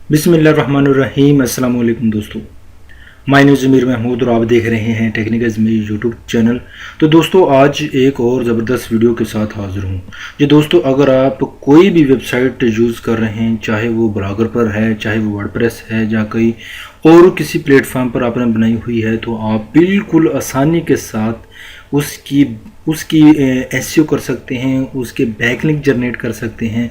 बिस्मिल्लाहिर्रहमानिर्रहीम। अस्सलाम वालेकुम दोस्तों, माय नेम ज़मीर महमूद और आप देख रहे हैं टेक्निकल ज़मीर यूट्यूब चैनल। तो दोस्तों आज एक और ज़बरदस्त वीडियो के साथ हाज़िर हूँ। जी दोस्तों, अगर आप कोई भी वेबसाइट यूज़ कर रहे हैं, चाहे वो ब्लॉगर पर है, चाहे वो वर्डप्रेस है या कहीं और किसी प्लेटफॉर्म पर आपने बनाई हुई है, तो आप बिल्कुल आसानी के साथ उसकी उसकी एसईओ कर सकते हैं, उसके बैकलिंक जनरेट कर सकते हैं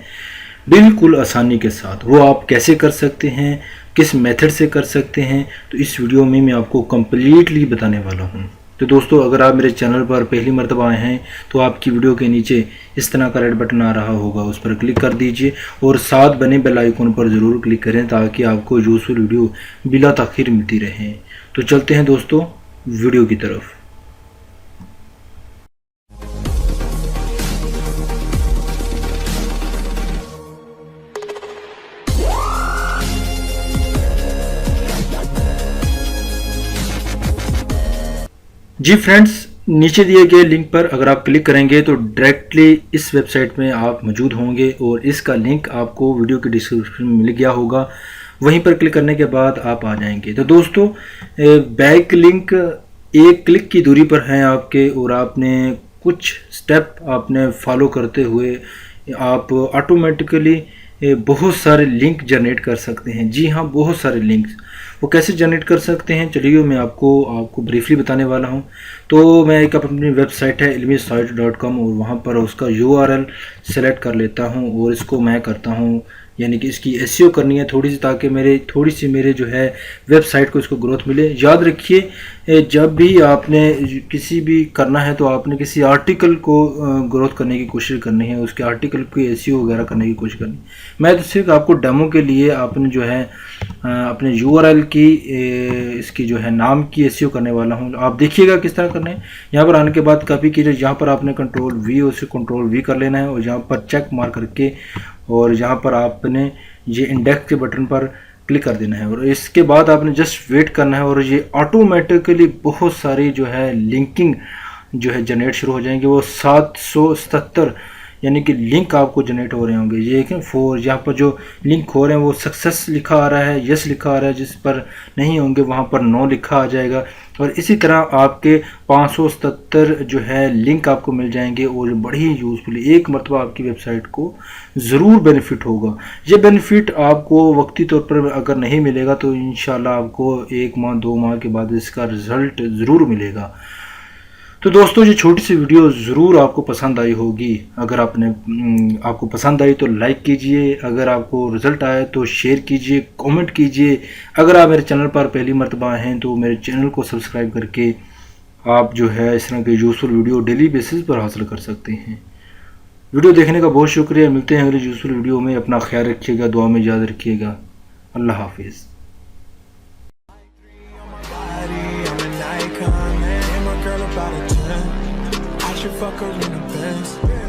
बिल्कुल आसानी के साथ। वो आप कैसे कर सकते हैं, किस मेथड से कर सकते हैं, तो इस वीडियो में मैं आपको कम्प्लीटली बताने वाला हूँ। तो दोस्तों, अगर आप मेरे चैनल पर पहली मर्तबा आए हैं तो आपकी वीडियो के नीचे इस तरह का रेड बटन आ रहा होगा, उस पर क्लिक कर दीजिए और साथ बने बेल आइकन पर ज़रूर क्लिक करें ताकि आपको यूज़फुल वीडियो बिला ताख़ीर मिलती रहे। तो चलते हैं दोस्तों वीडियो की तरफ। जी फ्रेंड्स, नीचे दिए गए लिंक पर अगर आप क्लिक करेंगे तो डायरेक्टली इस वेबसाइट में आप मौजूद होंगे और इसका लिंक आपको वीडियो के डिस्क्रिप्शन में मिल गया होगा। वहीं पर क्लिक करने के बाद आप आ जाएंगे। तो दोस्तों, बैक लिंक एक क्लिक की दूरी पर है आपके और आपने कुछ स्टेप आपने फॉलो करते हुए आप ऑटोमेटिकली बहुत सारे लिंक जनरेट कर सकते हैं। जी हाँ, बहुत सारे लिंक्स। वो कैसे जनरेट कर सकते हैं, चलिए मैं आपको ब्रीफली बताने वाला हूँ। तो मैं एक अपनी वेबसाइट है ilmisite.com और वहाँ पर उसका URL सेलेक्ट कर लेता हूँ और इसको मैं करता हूँ, यानी कि इसकी एसईओ करनी है थोड़ी सी, ताकि थोड़ी सी मेरे जो है वेबसाइट को इसको ग्रोथ मिले। याद रखिए, जब भी आपने किसी भी करना है तो आपने किसी आर्टिकल को ग्रोथ करने की कोशिश करनी है, उसके आर्टिकल की एसईओ वगैरह करने की कोशिश करनी है। मैं तो सिर्फ आपको डेमो के लिए आपने जो है अपने यूआरएल की इसकी जो है नाम की एसईओ करने वाला हूँ। आप देखिएगा किस तरह करना है। यहाँ पर आने के बाद कॉपी कीजिए, यहाँ पर आपने कंट्रोल V उसे कंट्रोल V कर लेना है और यहाँ पर चेक मार्क करके और यहाँ पर आपने ये इंडेक्स के बटन पर क्लिक कर देना है और इसके बाद आपने जस्ट वेट करना है और ये ऑटोमेटिकली बहुत सारी जो है लिंकिंग जो है जनरेट शुरू हो जाएंगे। वो 777 यानी कि लिंक आपको जनरेट हो रहे होंगे। ये कि फोर यहाँ पर जो लिंक हो रहे हैं वो सक्सेस लिखा आ रहा है, यस लिखा आ रहा है, जिस पर नहीं होंगे वहाँ पर नो लिखा आ जाएगा। और इसी तरह आपके 577 जो है लिंक आपको मिल जाएंगे और बड़ी ही यूज़फुल एक मरतबा आपकी वेबसाइट को ज़रूर बेनिफिट होगा। ये बेनिफिट आपको वक्ती तौर पर अगर नहीं मिलेगा तो इंशाल्लाह आपको 1 माह 2 माह के बाद इसका रिज़ल्ट ज़रूर मिलेगा। तो दोस्तों, ये छोटी सी वीडियो ज़रूर आपको पसंद आई होगी। अगर आपको पसंद आई तो लाइक कीजिए, अगर आपको रिज़ल्ट आए तो शेयर कीजिए, कमेंट कीजिए। अगर आप मेरे चैनल पर पहली मर्तबा हैं तो मेरे चैनल को सब्सक्राइब करके आप जो है इस तरह के यूज़फुल वीडियो डेली बेसिस पर हासिल कर सकते हैं। वीडियो देखने का बहुत शुक्रिया। मिलते हैं अगले यूज़फुल वीडियो में। अपना ख्याल रखिएगा, दुआ में याद रखिएगा। अल्लाह हाफिज़। Girl about a 10, I should fuck her in the Benz.